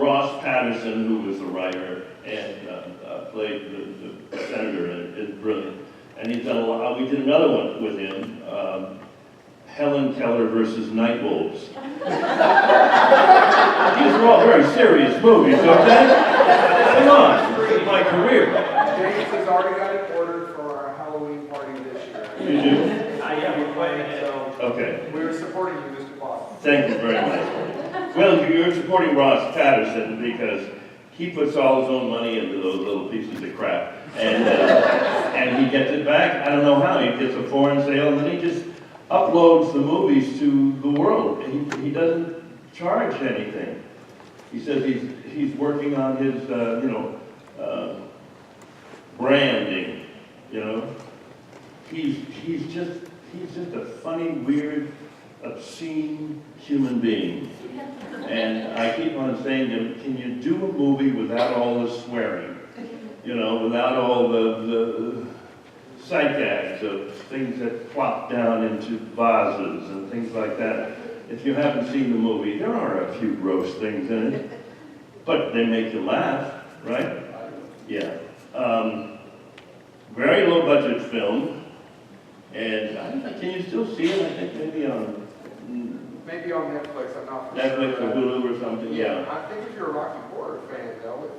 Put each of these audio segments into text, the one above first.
Ross Patterson, who was the writer and played the senator, and is brilliant. And he's done a lot. We did another one with him, Helen Keller versus Night Wolves. These are all very serious movies, okay? Come on, this is my career. James has already got it ordered for our Halloween party this year. You do? Yeah, we're planning it. So Okay. we are supporting you, Mr. Bostwick. Thank you very much. Well, you're supporting Ross Patterson because he puts all his own money into those little pieces of crap. And he gets it back. I don't know how. He gets a foreign sale, and then he just uploads the movies to the world. He doesn't charge anything. He says he's working on his, branding, you know. He's just a funny, weird, obscene human being. And I keep on saying to him, can you do a movie without all the swearing? You know, without all the sight gags of things that plop down into vases and things like that. If you haven't seen the movie, there are a few gross things in it, but they make you laugh, right? Yeah. Very low budget film, and I don't know, can you still see it? I think maybe on Maybe on Netflix, I'm not for Netflix sure. or Hulu or something. Yeah. I think if you're a Rocky Horror fan, though,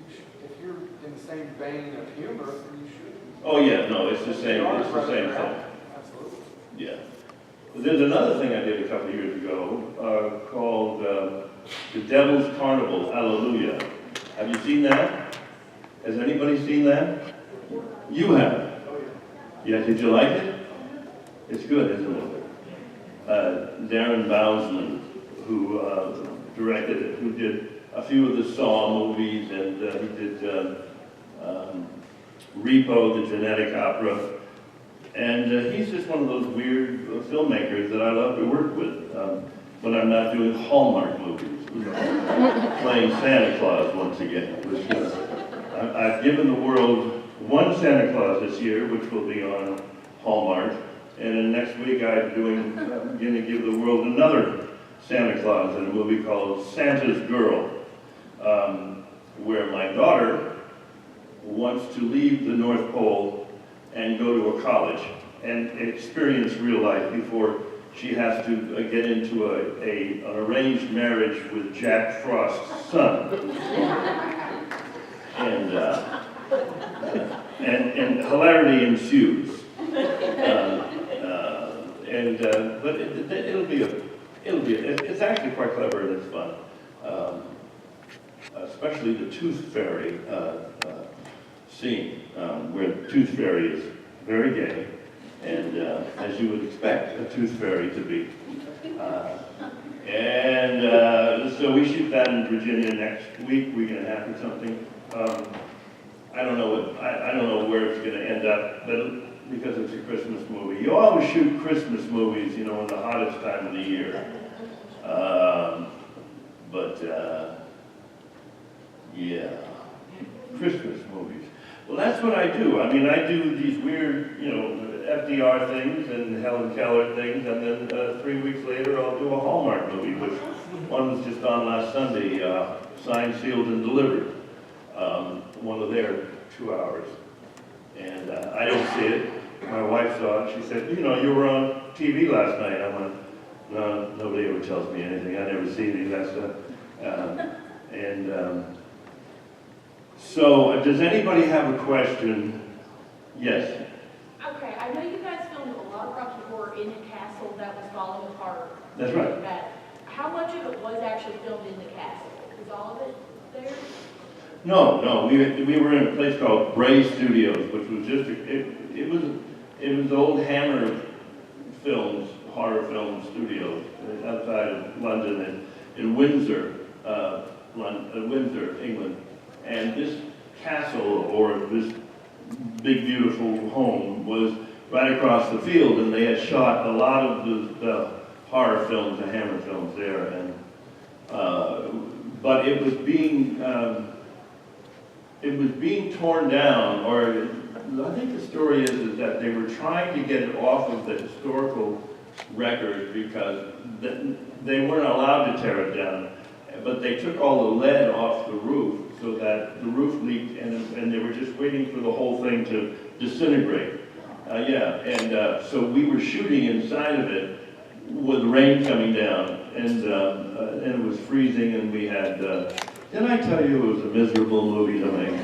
if you're in the same vein of humor, then you should. Oh yeah, no, it's the same. It's the same thing. Absolutely. Yeah. There's another thing I did a couple of years ago called The Devil's Carnival, Hallelujah. Have you seen that? Has anybody seen that? You have? Yeah, did you like it? It's good, isn't it? Darren Bousman, who directed it, who did a few of the Saw movies, and he did Repo, the genetic opera. And he's just one of those weird filmmakers that I love to work with when I'm not doing Hallmark movies, you know, playing Santa Claus once again. I've given the world one Santa Claus this year, which will be on Hallmark, and then next week I'm going to give the world another Santa Claus in a movie called Santa's Girl, where my daughter wants to leave the North Pole and go to a college and experience real life before she has to get into an arranged marriage with Jack Frost's son. And hilarity ensues. But it's actually quite clever and it's fun. Especially the Tooth Fairy scene, where the Tooth Fairy is very gay, and as you would expect a Tooth Fairy to be. So we shoot that in Virginia next week, week and a half or something. I don't know where it's going to end up, but because it's a Christmas movie. You always shoot Christmas movies, you know, in the hottest time of the year. Yeah, Christmas movies. Well, that's what I do. I mean, I do these weird, you know, FDR things and Helen Keller things, and then 3 weeks later I'll do a Hallmark movie, which one was just on last Sunday, Signed, Sealed, and Delivered. One of their 2 hours. And I don't see it. My wife saw it. She said, you know, you were on TV last night. I went, no, nobody ever tells me anything. I never see any of that stuff. So, does anybody have a question? Yes? Okay, I know you guys filmed a lot of Rocky Horror in a castle that was falling apart. That's right. How much of it was actually filmed in the castle? Is all of it there? No, we were in a place called Bray Studios, which was just it was old Hammer Films, horror film studios outside of London and in Windsor, Windsor, England, and this castle or this big beautiful home was right across the field, and they had shot a lot of the horror films, the Hammer films there, and but it was being torn down, or I think the story is that they were trying to get it off of the historical record because they weren't allowed to tear it down. but they took all the lead off the roof so that the roof leaked, and they were just waiting for the whole thing to disintegrate. So we were shooting inside of it with rain coming down, and it was freezing, and we had, didn't I tell you it was a miserable movie to make?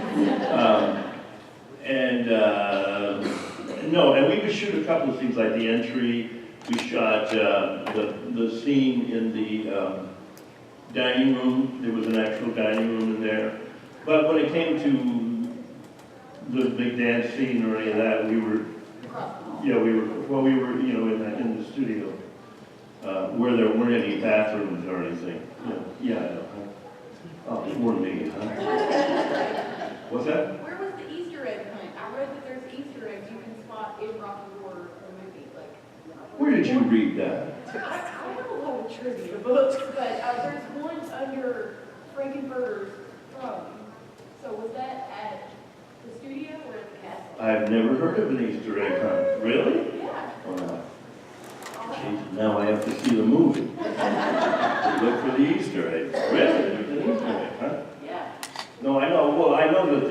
No, and we would shoot a couple of scenes, like the entry. We shot the scene in the dining room. There was an actual dining room in there. But when it came to the big dance scene or any of that, we were, in the studio where there weren't any bathrooms or anything. Yeah, I know. Oh, for me, huh? What's that? Where was the Easter egg hunt? I read that there's Easter eggs you can spot in Rocky Horror, the movie. Like, Where did you read that? I have a lot of trivia books, but there's one under Frankenfurter's throne. So was that at the studio or at the castle? I've never heard of an Easter egg hunt. Really? Yeah. Wow. Jeez, now I have to see the movie to look for the Easter egg. Really? There's an Easter egg, huh? Yeah. No, I know. Well, I know that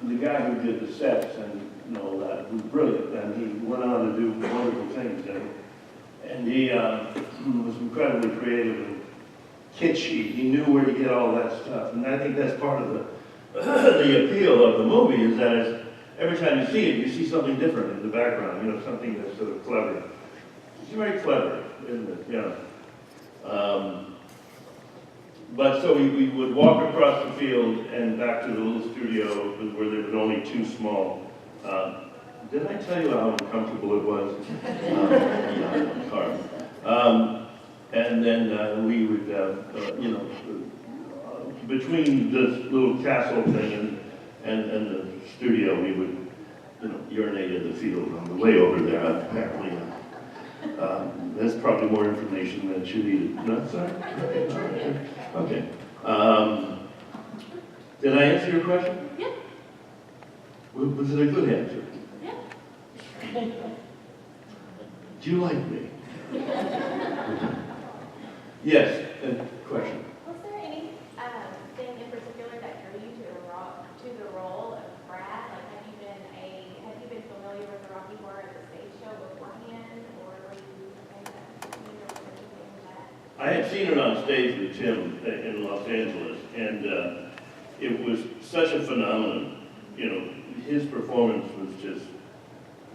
the guy who did the sets and all that was brilliant, and he went on to do wonderful things. And he was incredibly creative and kitschy. He knew where to get all that stuff, and I think that's part of the appeal of the movie is that every time you see it, you see something different in the background. Something that's sort of clever. It's very clever, isn't it? Yeah. But so we would walk across the field and back to the little studio where there was only two small. Didn't I tell you how uncomfortable it was? Hard. And then we would, between this little castle thing and the studio, we would, urinate in the field on the way over there, apparently. That's probably more information than you needed. No, sorry? Okay. Did I answer your question? Yeah. Was it a good answer? Yeah. Do you like me? Yes, question. Was there any thing in particular that drew you to the role of Brad? Like, have you been familiar with the Rocky Horror at the stage show beforehand, or were you familiar with anything that? I had seen it on stage with Tim in Los Angeles, and it was such a phenomenon. His performance was just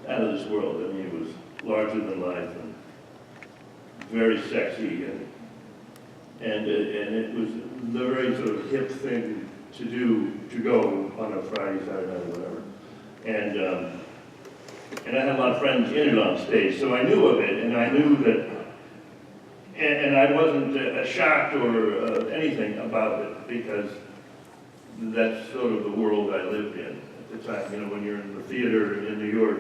out of this world. I mean, it was larger than life and very sexy, and it was the very sort of hip thing to do, to go on a Friday, Saturday night, or whatever. And I had a lot of friends in it on stage, so I knew of it, and I knew that, and I wasn't shocked or anything about it, because that's sort of the world I lived in at the time. When you're in the theater in New York,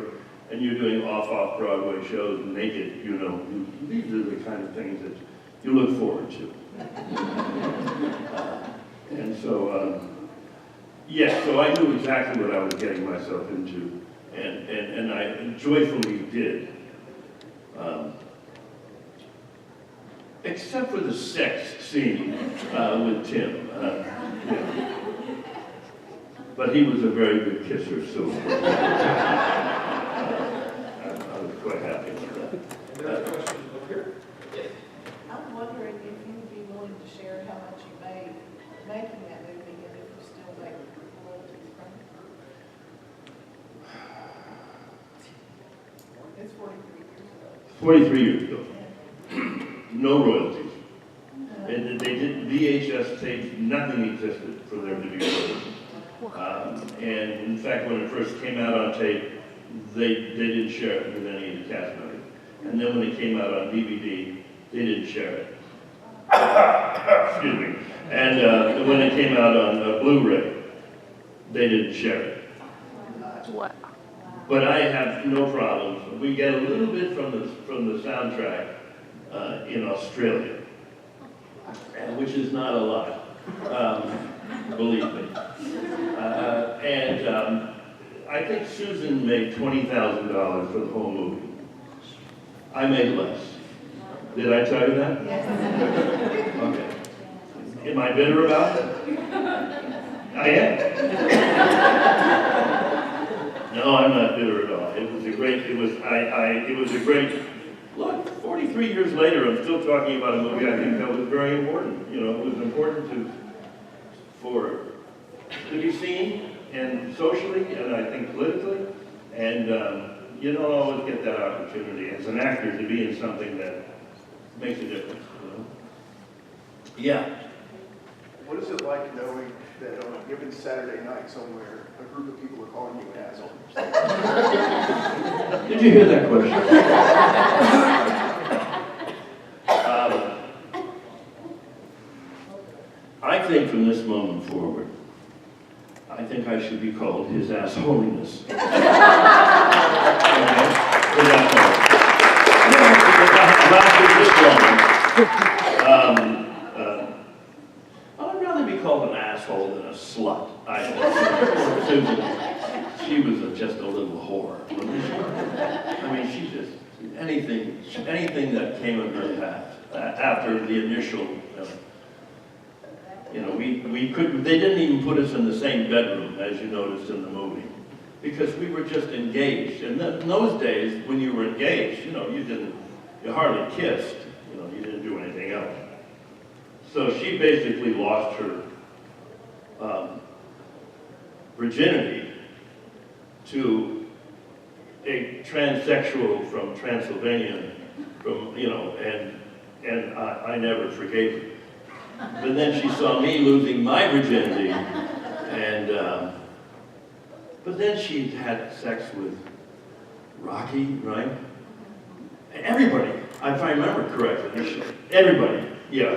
and you're doing off-Broadway shows naked, these are the kind of things that you look forward to. And so, so I knew exactly what I was getting myself into, and I joyfully did. Except for the sex scene with Tim. But he was a very good kisser, so I was quite happy with that. Any other questions up here? I'm wondering if you would be willing to share how much you made making that movie and if you still make royalties from it. It's 43 years ago. 43 years ago. No royalties. And they did VHS tapes, nothing existed for there to be royalties. And in fact, when it first came out on tape, they didn't share it with any of the cast members. And then when it came out on DVD, they didn't share it. Excuse me. And when it came out on Blu-ray, they didn't share it. Wow. But I have no problems. We get a little bit from the soundtrack in Australia, which is not a lot, believe me. I think Susan made $20,000 for the whole movie. I made less. Did I tell you that? Yes. Okay. Am I bitter about it? I am. No, I'm not bitter at all. It was a great, look, 43 years later, I'm still talking about a movie I think that was very important. You know, it was important to be seen, and socially, and I think politically, and you don't always get that opportunity as an actor to be in something that makes a difference, you know? Yeah. What is it like knowing that on a given Saturday night somewhere, a group of people are calling you an asshole? Did you hear that question? I think from this moment forward, I think I should be called His Assholiness. Okay? His Assholiness. Yeah, because I have lasted this long. I'd rather be called an asshole than a slut. Susan, she was just a little whore. I mean, she just, anything that came in her path after the initial, you know, they didn't even put us in the same bedroom, as you noticed in the movie, because we were just engaged. And in those days, when you were engaged, you know, you hardly kissed, you know, you didn't do anything else. So she basically lost her virginity to a transsexual from Transylvania, you know, and I never forgave her. But then she saw me losing my virginity, and but then she had sex with Rocky, right? Everybody, if I remember correctly, everybody, yeah.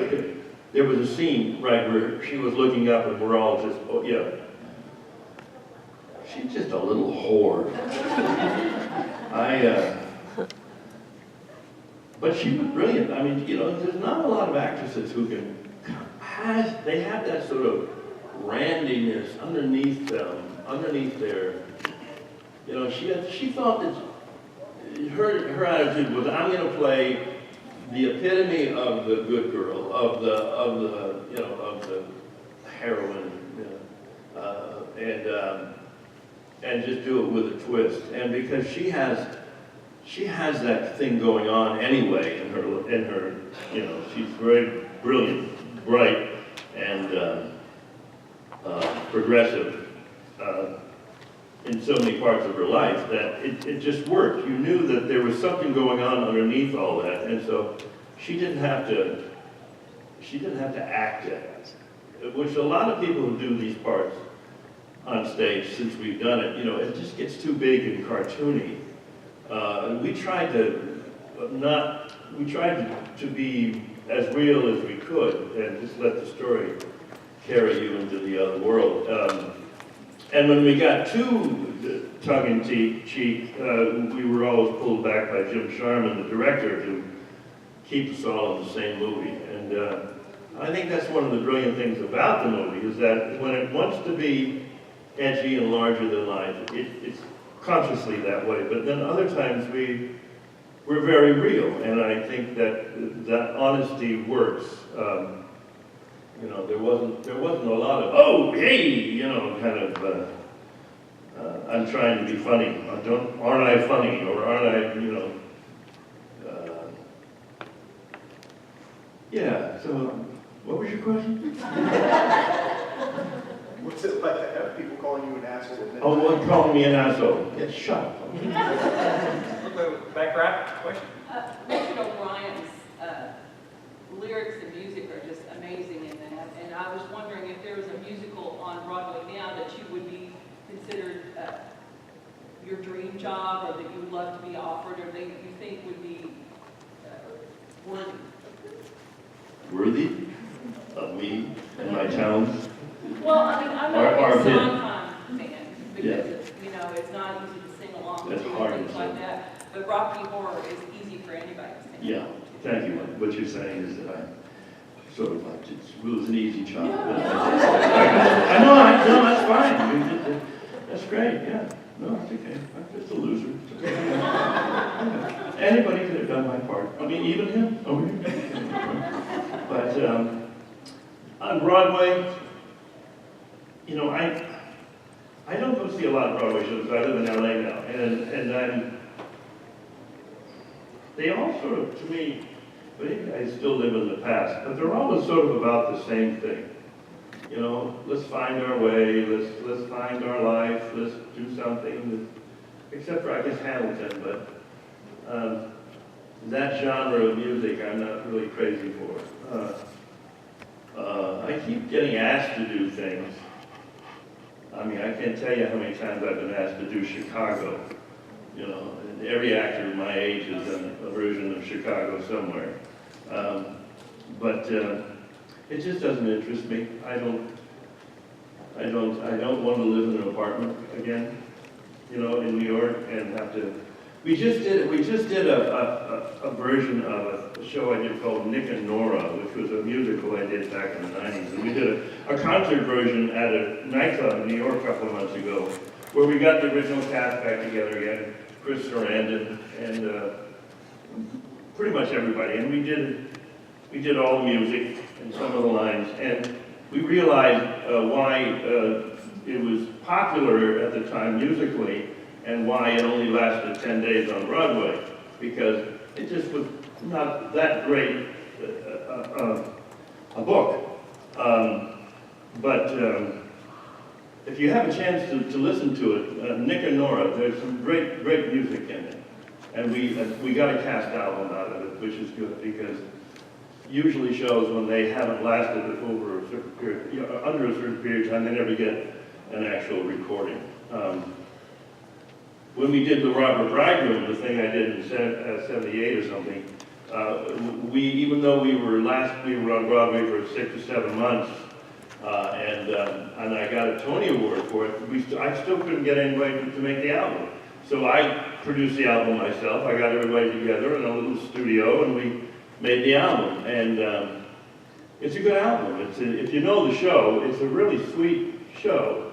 There was a scene, right, where she was looking up and we're all just, oh, yeah. She's just a little whore. But she was brilliant. I mean, you know, there's not a lot of actresses who they have that sort of randiness underneath their, you know, she thought that her attitude was, I'm going to play the epitome of the good girl, of the heroine, you know, and just do it with a twist. And because she has that thing going on anyway in her, you know, she's very brilliant, bright, and progressive in so many parts of her life that it just worked. You knew that there was something going on underneath all that, and so she didn't have to act it, which a lot of people who do these parts on stage, since we've done it, you know, it just gets too big and cartoony. We tried to be as real as we could and just let the story carry you into the other world. And when we got too tongue-in-cheek, we were always pulled back by Jim Sharman, the director, to keep us all in the same movie. And I think that's one of the brilliant things about the movie, is that when it wants to be edgy and larger than life, it's consciously that way. But then other times we're very real, and I think that honesty works. You know, there wasn't a lot of, oh, hey, you know, kind of, I'm trying to be funny. Aren't I funny? Or aren't I, you know, yeah, so, what was your question? What's it like to have people calling you an asshole? Oh, what, calling me an asshole? Yeah, shut up. Background question? Richard O'Brien's lyrics and music are just amazing in that, and I was wondering if there was a musical on Broadway now that you would be considered your dream job, or that you would love to be offered, or that you think would be worthy. Worthy of me and my talents? Well, I mean, I'm not a Or big him. Sondheim fan, because it's, you know, it's not easy to sing along That's to hard and to things like sing. that. But Rocky Horror is easy for anybody to sing. Yeah, thank you. What you're saying is that I sort of like it was an easy job. Yeah. I know, that's fine. That's great, yeah. No, it's okay. I'm just a loser. It's okay. Anybody could have done my part. I mean, even him. Okay. But On Broadway, you know, I don't go see a lot of Broadway shows. I live in LA now, and they all sort of, to me, maybe I still live in the past, but they're always sort of about the same thing. You know, let's find our way, let's find our life, let's do something. Except for, I guess, Hamilton, but that genre of music I'm not really crazy for. I keep getting asked to do things. I mean, I can't tell you how many times I've been asked to do Chicago. You know, and every actor my age has done a version of Chicago somewhere. But it just doesn't interest me. I don't want to live in an apartment again, you know, in New York and have to. We just did a version of a show I did called Nick and Nora, which was a musical I did back in the 90s. And we did a concert version at a nightclub in New York a couple of months ago, where we got the original cast back together again, Chris Sarandon and pretty much everybody. And we did all the music and some of the lines, and we realized why it was popular at the time musically, and why it only lasted 10 days on Broadway, because it just was not that great a book. But if you have a chance to listen to it, Nick and Nora, there's some great music in it. And we got a cast album out of it, which is good, because usually shows when they haven't lasted over a certain period, you know, under a certain period of time, they never get an actual recording. When we did the Robert Bridegroom, the thing I did in 78 or something, even though we were on Broadway for 6 or 7 months, and I got a Tony Award for it, I still couldn't get anybody to make the album. So I produced the album myself. I got everybody together in a little studio, and we made the album. And it's a good album. If you know the show, it's a really sweet show.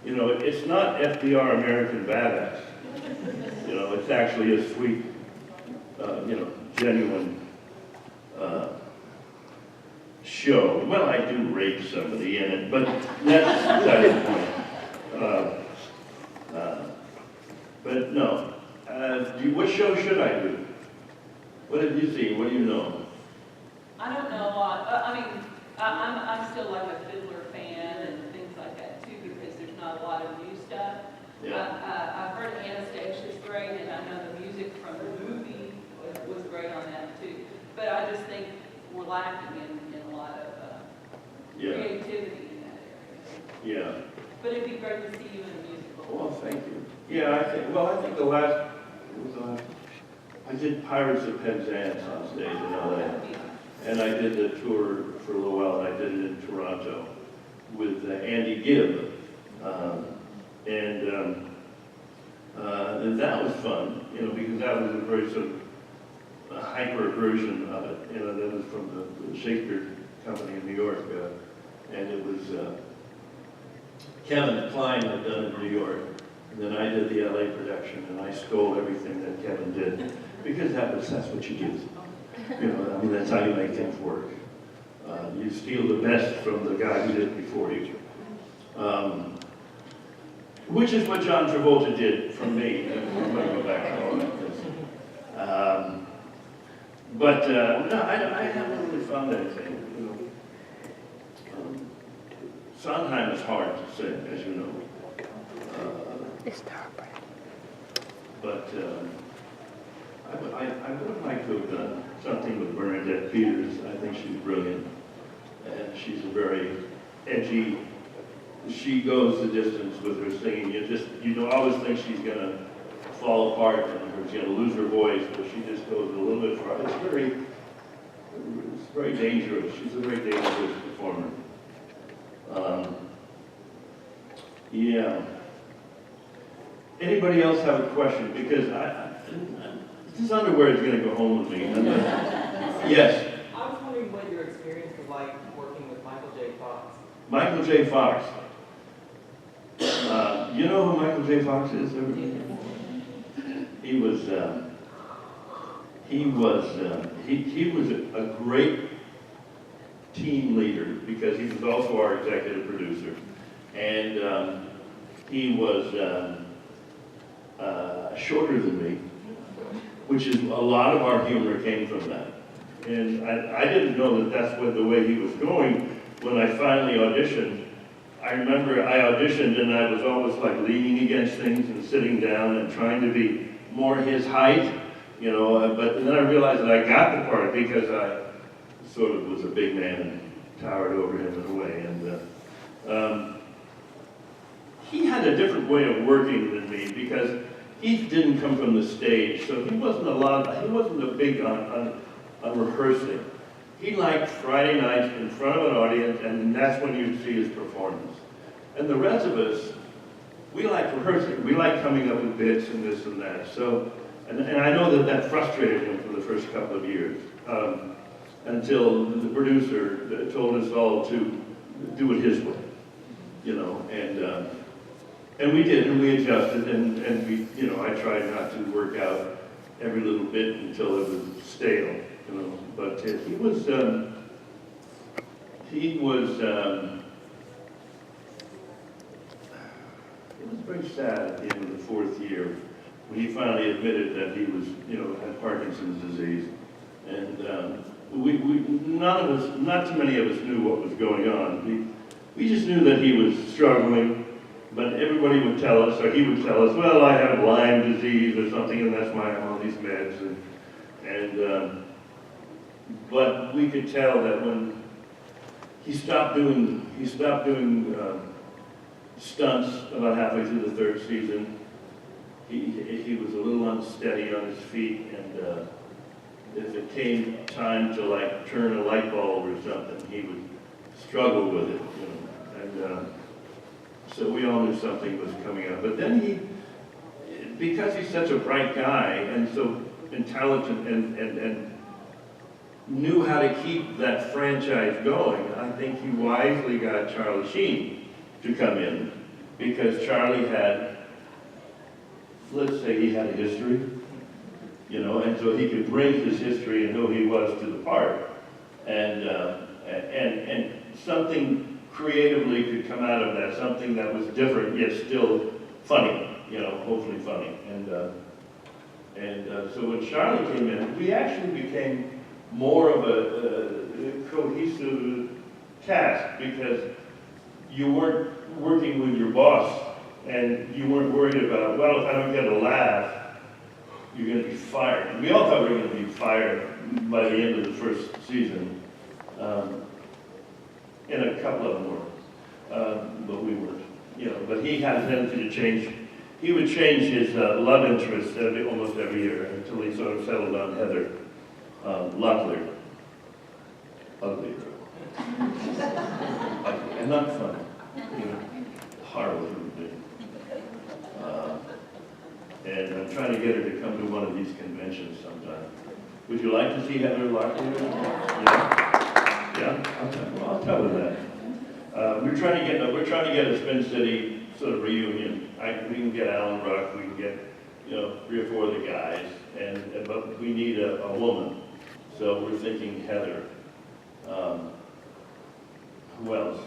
You know, it's not FDR American Badass. You know, it's actually a sweet, you know, genuine show. Well, I do rape somebody in it, but that's beside the point. But no. What show should I do? What have you seen? What do you know? I don't know a lot. I mean, I'm still like a Fiddler fan and things like that too, because there's not a lot of new stuff. Yeah. I've heard Anastasia's great, and I know the music from the movie was great on that too. But I just think we're lacking in a lot of creativity in that area. Yeah. But it'd be great to see you in a musical. Well, thank you. Yeah, I think the last, I did Pirates of Penzance on stage in LA. And I did the tour for a little while, and I did it in Toronto with Andy Gibb. And that was fun, you know, because that was a very sort of hyper version of it. You know, that was from the Shakespeare Company in New York. And it was Kevin Kline had done it in New York. And then I did the LA production, and I stole everything that Kevin did, because that's what you do. You know, I mean, that's how you make things work. You steal the best from the guy who did it before you. Which is what John Travolta did from me. I'm going to go back to all that. But no, I haven't really found anything. You know, Sondheim is hard to sing, as you know. But I would like to have done something with Bernadette Peters. I think she's brilliant, and she's a very edgy. She goes the distance with her singing. You don't always think she's gonna fall apart and she's gonna lose her voice, but she just goes a little bit far. It's very dangerous. She's a very dangerous performer. Yeah. Anybody else have a question? Because this underwear is going to go home with me. Yes? I was wondering what your experience was like working with Michael J. Fox. Michael J. Fox. You know who Michael J. Fox is? He was a great team leader, because he was also our executive producer. And he was shorter than me, which is, a lot of our humor came from that. And I didn't know that that's the way he was going when I finally auditioned. I remember I auditioned and I was always like leaning against things and sitting down and trying to be more his height, you know, but then I realized that I got the part because I sort of was a big man and towered over him in a way. And he had a different way of working than me because he didn't come from the stage, so he wasn't a big on rehearsing. He liked Friday nights in front of an audience, and that's when you'd see his performance. And the rest of us, we like rehearsing. We like coming up with bits and this and that. So, and I know that frustrated him for the first couple of years, until the producer told us all to do it his way, you know, and we did, and we adjusted, and we, you know, I tried not to work out every little bit until it was stale, you know, but he was very sad at the end of the fourth year when he finally admitted that he was, you know, had Parkinson's disease, and none of us, not too many of us knew what was going on. We just knew that he was struggling. But everybody would tell us, or he would tell us, well, I have Lyme disease or something, and that's why I'm on these meds. But we could tell that when he stopped doing stunts about halfway through the third season. He was a little unsteady on his feet, and if it came time to like turn a light bulb or something, he would struggle with it, you know. And so we all knew something was coming up. But then because he's such a bright guy and so intelligent and knew how to keep that franchise going, I think he wisely got Charlie Sheen to come in, because Charlie had, let's say he had a history, you know, and so he could bring his history and who he was to the part, and something creatively could come out of that, something that was different yet still funny, you know, hopefully funny. So when Charlie came in, we actually became more of a cohesive cast, because you weren't working with your boss and you weren't worried about, well, if I don't get a laugh, you're going to be fired. And we all thought we were going to be fired by the end of the first season. And a couple of them were, but we weren't. You know, but he had a tendency to change. He would change his love interest almost every year until he sort of settled on Heather Locklear. Ugly girl. And not funny. You know, horrible human being. And I'm trying to get her to come to one of these conventions sometime. Would you like to see Heather Locklear? Yeah. Yeah, okay. Well, I'll tell her that. We're trying to get a Spin City sort of reunion. We can get Alan Ruck, we can get, you know, 3 or 4 of the guys, but we need a woman. So we're thinking Heather. Who else?